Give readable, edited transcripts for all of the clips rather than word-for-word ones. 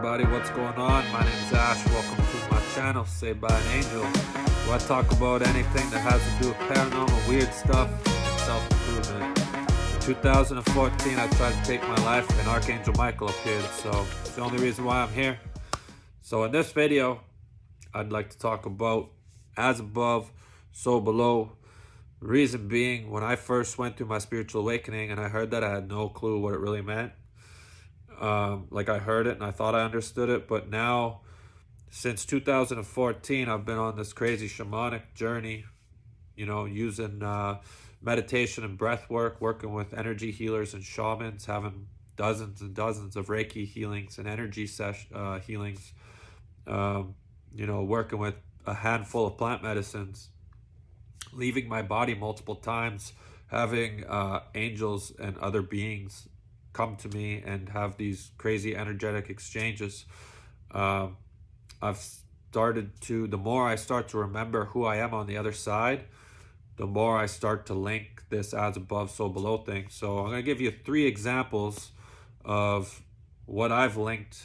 everybody, what's going on? My name is Ash. Welcome to my channel, Saved by an Angel, where I talk about anything that has to do with paranormal, weird stuff, and self-improvement. In 2014, I tried to take my life, and Archangel Michael appeared, so it's the only reason why I'm here. So in this video, I'd like to talk about as above, so below. Reason being, when I first went through my spiritual awakening and I heard that, I had no clue what it really meant. Like I heard it and I thought I understood it, but now since 2014 I've been on this crazy shamanic journey, using meditation and breath work, working with energy healers and shamans, having dozens and dozens of Reiki healings and energy healings, working with a handful of plant medicines, leaving my body multiple times, having angels and other beings come to me and have these crazy energetic exchanges. I've started to, the more I start to remember who I am on the other side, the more I start to link this as above, so below thing. So I'm going to give you 3 examples of what I've linked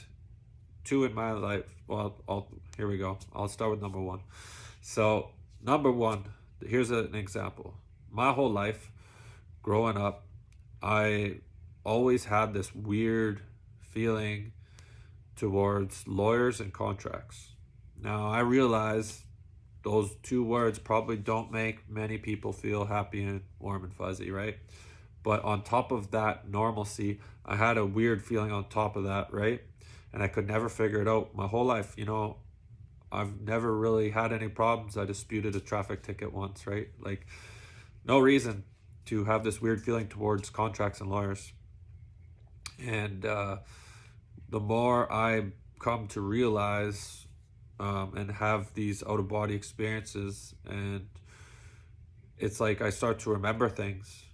to in my life. Well, here we go. I'll start with number 1. So number 1, here's an example. My whole life growing up, I always had this weird feeling towards lawyers and contracts. Now, I realize those 2 words probably don't make many people feel happy and warm and fuzzy, right? But on top of that normalcy, I had a weird feeling on top of that, right? And I could never figure it out my whole life. I've never really had any problems. I disputed a traffic ticket once, right? Like, no reason to have this weird feeling towards contracts and lawyers. And the more I come to realize and have these out-of-body experiences, and it's like I start to remember things.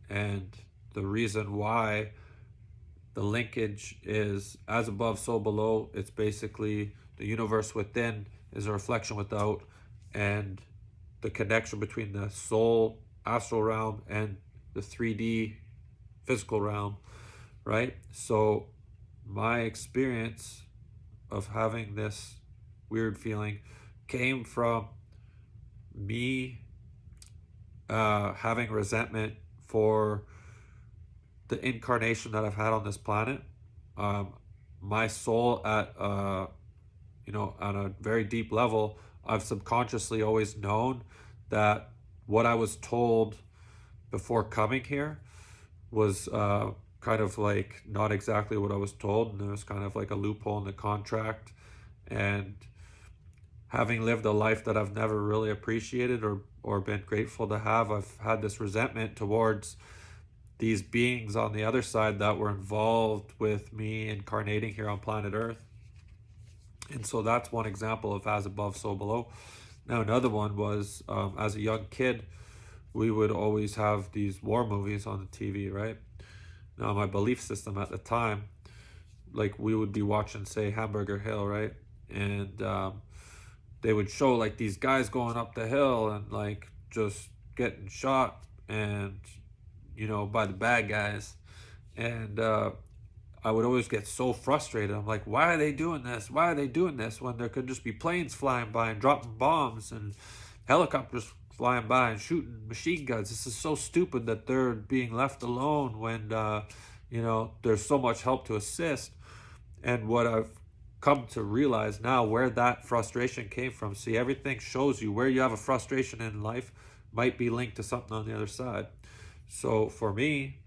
And the reason why the linkage is as above, so below, it's basically the universe within is a reflection without, and the connection between the soul, astral realm, and the 3D physical realm, right? So my experience of having this weird feeling came from me having resentment for the incarnation that I've had on this planet. My soul at a very deep level, I've subconsciously always known that what I was told before coming here was kind of like not exactly what I was told, and there was kind of like a loophole in the contract. And having lived a life that I've never really appreciated or been grateful to have, I've had this resentment towards these beings on the other side that were involved with me incarnating here on planet Earth. And so that's one example of as above, so below. Now another one was, as a young kid, we would always have these war movies on the TV, right? Now my belief system at the time, like we would be watching, say, Hamburger Hill, right? And they would show like these guys going up the hill and like just getting shot and by the bad guys. And I would always get so frustrated. I'm like, why are they doing this? Why are they doing this when there could just be planes flying by and dropping bombs and helicopters flying by and shooting machine guns? This is so stupid that they're being left alone when there's so much help to assist. And what I've come to realize now, where that frustration came from. See, everything shows you where you have a frustration in life might be linked to something on the other side. So for me,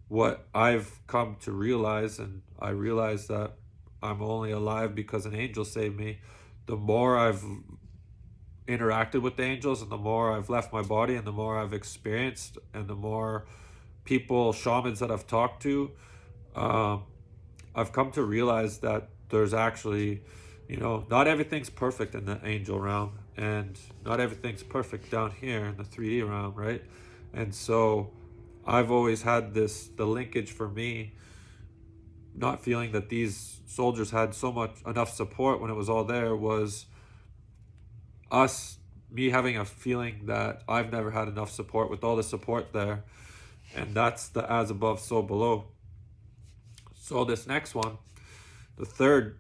what I've come to realize, and I realize that I'm only alive because an angel saved me, the more I've interacted with the angels and the more I've left my body and the more I've experienced and the more people, shamans that I've talked to, I've come to realize that there's actually, not everything's perfect in the angel realm, and not everything's perfect down here in the 3D realm, right? And so I've always had the linkage for me, not feeling that these soldiers had enough support when it was all there, was me having a feeling that I've never had enough support with all the support there. And that's the as above, so below. So this next one, the third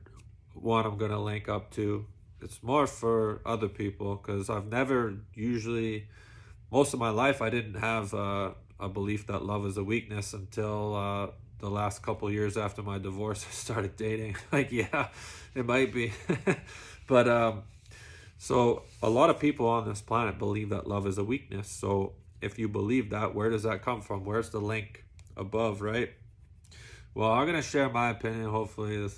one I'm gonna link up to. It's more for other people because I've never usually, most of my life, I didn't have a belief that love is a weakness until the last couple years after my divorce. I started dating. Like, yeah, it might be. But so a lot of people on this planet believe that love is a weakness. So if you believe that, where does that come from? Where's the link above, right? Well, I'm gonna share my opinion. Hopefully,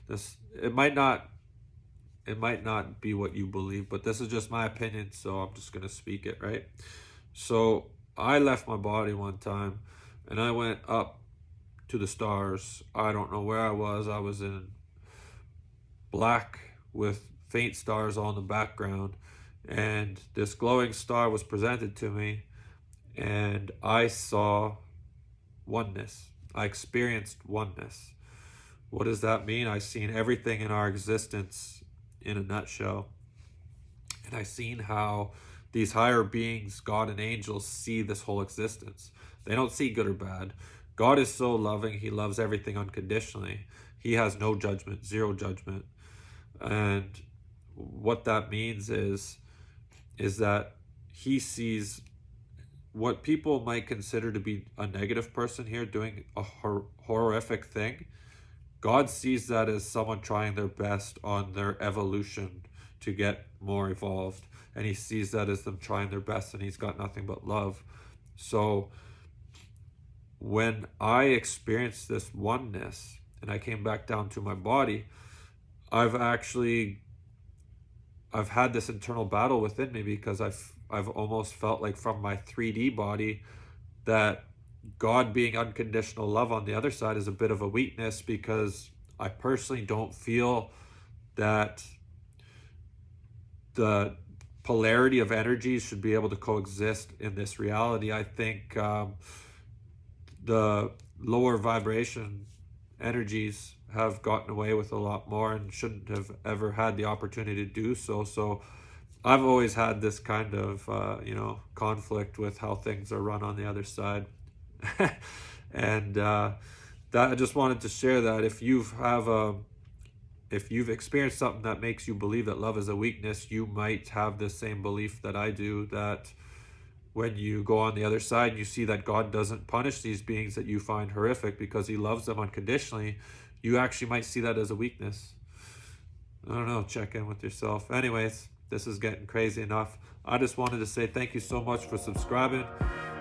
this it might not be what you believe, but this is just my opinion. So I'm just gonna speak it, right? So I left my body one time, and I went up to the stars. I don't know where I was. I was in black with faint stars all in the background, and this glowing star was presented to me, and I saw oneness. I experienced oneness. What does that mean? I seen everything in our existence in a nutshell. And I seen how these higher beings, God and angels, see this whole existence. They don't see good or bad. God is so loving. He loves everything unconditionally. He has no judgment, zero judgment. And what that means is that he sees what people might consider to be a negative person here doing a horrific thing. God sees that as someone trying their best on their evolution to get more evolved. And he sees that as them trying their best, and he's got nothing but love. So when I experienced this oneness and I came back down to my body, I've had this internal battle within me because I've almost felt like from my 3D body that God being unconditional love on the other side is a bit of a weakness, because I personally don't feel that the polarity of energies should be able to coexist in this reality. I think the lower vibration energies have gotten away with a lot more and shouldn't have ever had the opportunity to do so. So I've always had this kind of conflict with how things are run on the other side. And that I just wanted to share that if you've experienced something that makes you believe that love is a weakness, you might have the same belief that I do, that when you go on the other side, you see that God doesn't punish these beings that you find horrific because he loves them unconditionally. You actually might see that as a weakness. I don't know, check in with yourself. Anyways, this is getting crazy enough. I just wanted to say thank you so much for subscribing,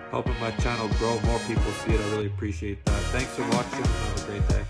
helping my channel grow, more people see it. I really appreciate that. Thanks for watching. Have a great day.